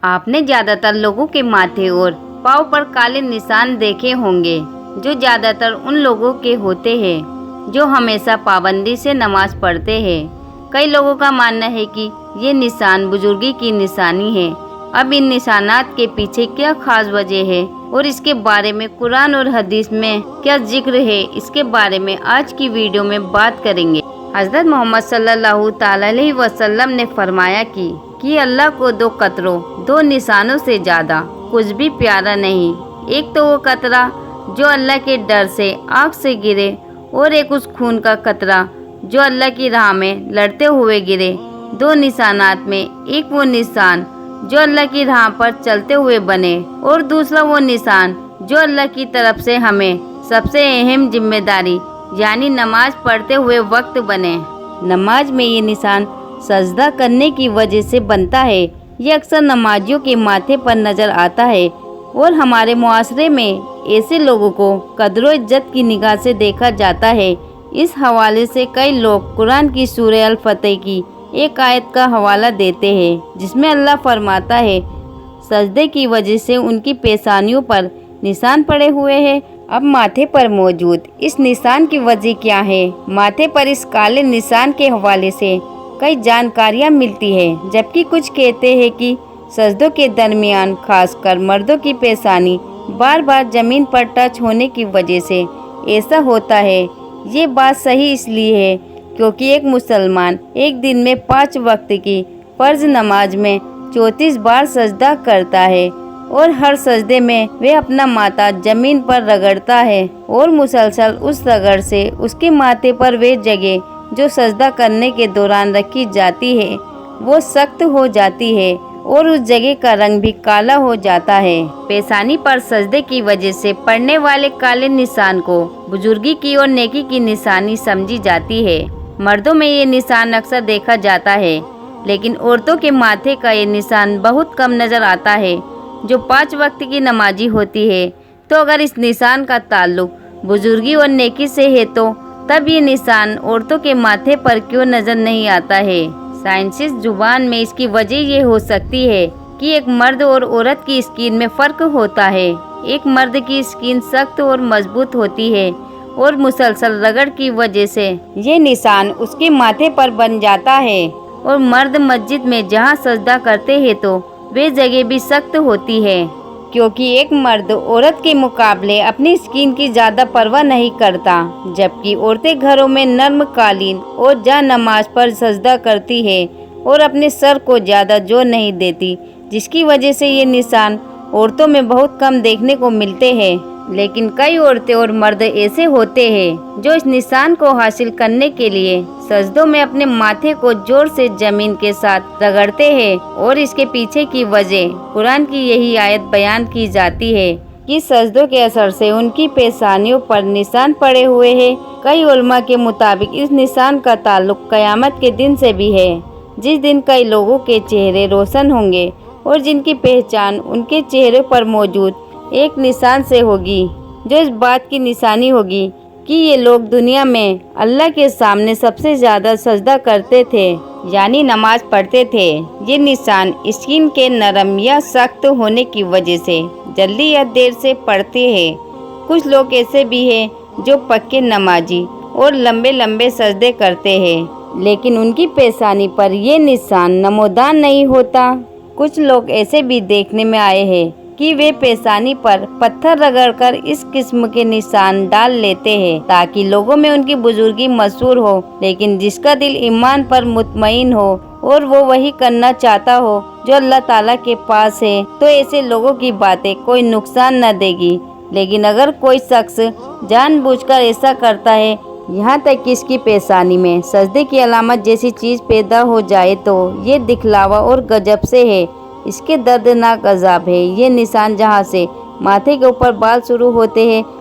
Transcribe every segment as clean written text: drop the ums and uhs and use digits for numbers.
آپ نے زیادہ تر لوگوں کے ماتھے اور پاؤں پر کالے نشان دیکھے ہوں گے، جو زیادہ تر ان لوگوں کے ہوتے ہیں جو ہمیشہ پابندی سے نماز پڑھتے ہیں۔ کئی لوگوں کا ماننا ہے کہ یہ نشان بزرگی کی نشانی ہے۔ اب ان نشانات کے پیچھے کیا خاص وجہ ہے اور اس کے بارے میں قرآن اور حدیث میں کیا ذکر ہے، اس کے بارے میں آج کی ویڈیو میں بات کریں گے۔ حضرت محمد صلی اللہ تعالی علیہ وسلم نے فرمایا کہ اللہ کو دو قطروں، دو نشانوں سے زیادہ کچھ بھی پیارا نہیں۔ ایک تو وہ قطرہ جو اللہ کے ڈر سے آنکھ سے گرے، اور ایک اس خون کا قطرہ جو اللہ کی راہ میں لڑتے ہوئے گرے۔ دو نشانات میں ایک وہ نشان جو اللہ کی راہ پر چلتے ہوئے بنے، اور دوسرا وہ نشان جو اللہ کی طرف سے ہمیں سب سے اہم ذمہ داری یعنی نماز پڑھتے ہوئے وقت بنے۔ نماز میں یہ نشان سجدہ کرنے کی وجہ سے بنتا ہے۔ یہ اکثر نمازیوں کے ماتھے پر نظر آتا ہے، اور ہمارے معاشرے میں ایسے لوگوں کو قدر و عزت کی نگاہ سے دیکھا جاتا ہے۔ اس حوالے سے کئی لوگ قرآن کی سورہ الفتح کی ایک آیت کا حوالہ دیتے ہیں، جس میں اللہ فرماتا ہے، سجدے کی وجہ سے ان کی پیشانیوں پر نشان پڑے ہوئے ہیں۔ اب ماتھے پر موجود اس نشان کی وجہ کیا ہے؟ ماتھے پر اس کالے نشان کے حوالے سے کئی جانکاریاں ملتی ہیں، جبکہ کچھ کہتے ہیں کہ سجدوں کے درمیان خاص کر مردوں کی پیشانی بار بار زمین پر ٹچ ہونے کی وجہ سے ایسا ہوتا ہے۔ یہ بات صحیح اس لیے ہے کیونکہ ایک مسلمان ایک دن میں 5 وقت کی فرض نماز میں 34 بار سجدہ کرتا ہے، اور ہر سجدے میں وہ اپنا ماتھا زمین پر رگڑتا ہے، اور مسلسل اس رگڑ سے اس کے ماتھے پر وہ جگہ جو سجدہ کرنے کے دوران رکھی جاتی ہے وہ سخت ہو جاتی ہے، اور اس جگہ کا رنگ بھی کالا ہو جاتا ہے۔ پیشانی پر سجدے کی وجہ سے پڑنے والے کالے نشان کو بزرگی کی اور نیکی کی نشانی سمجھی جاتی ہے۔ مردوں میں یہ نشان اکثر دیکھا جاتا ہے، لیکن عورتوں کے ماتھے کا یہ نشان بہت کم نظر آتا ہے، جو 5 وقت کی نمازی ہوتی ہے۔ تو اگر اس نشان کا تعلق بزرگی اور نیکی سے ہے تو تب یہ نشان عورتوں کے ماتھے پر کیوں نظر نہیں آتا ہے؟ سائنسی زبان میں اس کی وجہ یہ ہو سکتی ہے کہ ایک مرد اور عورت کی اسکن میں فرق ہوتا ہے۔ ایک مرد کی اسکن سخت اور مضبوط ہوتی ہے، اور مسلسل رگڑ کی وجہ سے یہ نشان اس کے ماتھے پر بن جاتا ہے، اور مرد مسجد میں جہاں سجدہ کرتے ہیں تو وہ جگہ بھی سخت ہوتی ہے، کیونکہ ایک مرد عورت کے مقابلے اپنی اسکن کی زیادہ پرواہ نہیں کرتا، جبکہ عورتیں گھروں میں نرم قالین اور جا نماز پر سجدہ کرتی ہیں اور اپنے سر کو زیادہ زور نہیں دیتی، جس کی وجہ سے یہ نشان عورتوں میں بہت کم دیکھنے کو ملتے ہیں۔ لیکن کئی عورتیں اور مرد ایسے ہوتے ہیں جو اس نشان کو حاصل کرنے کے لیے سجدوں میں اپنے ماتھے کو زور سے زمین کے ساتھ رگڑتے ہیں، اور اس کے پیچھے کی وجہ قرآن کی یہی آیت بیان کی جاتی ہے کہ سجدوں کے اثر سے ان کی پیشانیوں پر نشان پڑے ہوئے ہیں۔ کئی علماء کے مطابق اس نشان کا تعلق قیامت کے دن سے بھی ہے، جس دن کئی لوگوں کے چہرے روشن ہوں گے، اور جن کی پہچان ان کے چہرے پر موجود ایک نشان سے ہوگی، جو اس بات کی نشانی ہوگی کہ یہ لوگ دنیا میں اللہ کے سامنے سب سے زیادہ سجدہ کرتے تھے، یعنی نماز پڑھتے تھے۔ یہ نشان اسکن کے نرم یا سخت ہونے کی وجہ سے جلدی یا دیر سے پڑتے ہیں۔ کچھ لوگ ایسے بھی ہیں جو پکے نمازی اور لمبے لمبے سجدے کرتے ہیں، لیکن ان کی پیشانی پر یہ نشان نمودار نہیں ہوتا۔ کچھ لوگ ایسے بھی دیکھنے میں آئے ہیں کہ وہ پیشانی پر پتھر رگڑ کر اس قسم کے نشان ڈال لیتے ہیں تاکہ لوگوں میں ان کی بزرگی مشہور ہو، لیکن جس کا دل ایمان پر مطمئن ہو اور وہ وہی کرنا چاہتا ہو جو اللہ تعالیٰ کے پاس ہے، تو ایسے لوگوں کی باتیں کوئی نقصان نہ دے گی۔ لیکن اگر کوئی شخص جان بوجھ کر ایسا کرتا ہے، یہاں تک کہ اس کی پیشانی میں سجدے کی علامت جیسی چیز پیدا ہو جائے، تو یہ دکھلاوا اور غضب سے ہے۔ اس کے دردناک عذاب ہے۔ یہ نشان جہاں سے ماتھے کے اوپر بال شروع ہوتے ہیں،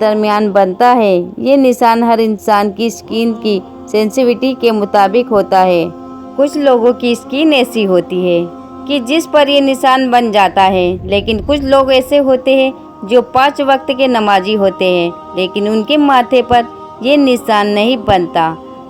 درمیان بنتا ہے۔ یہ نشان ہر انسان کی اسکن کی سینسیٹیوٹی کے مطابق ہوتا ہے۔ کچھ لوگوں کی اسکن ایسی ہوتی ہے کہ جس پر یہ نشان بن جاتا ہے، لیکن کچھ لوگ ایسے ہوتے ہیں جو 5 وقت کے نمازی ہوتے ہیں، لیکن ان کے ماتھے پر یہ نشان نہیں بنتا۔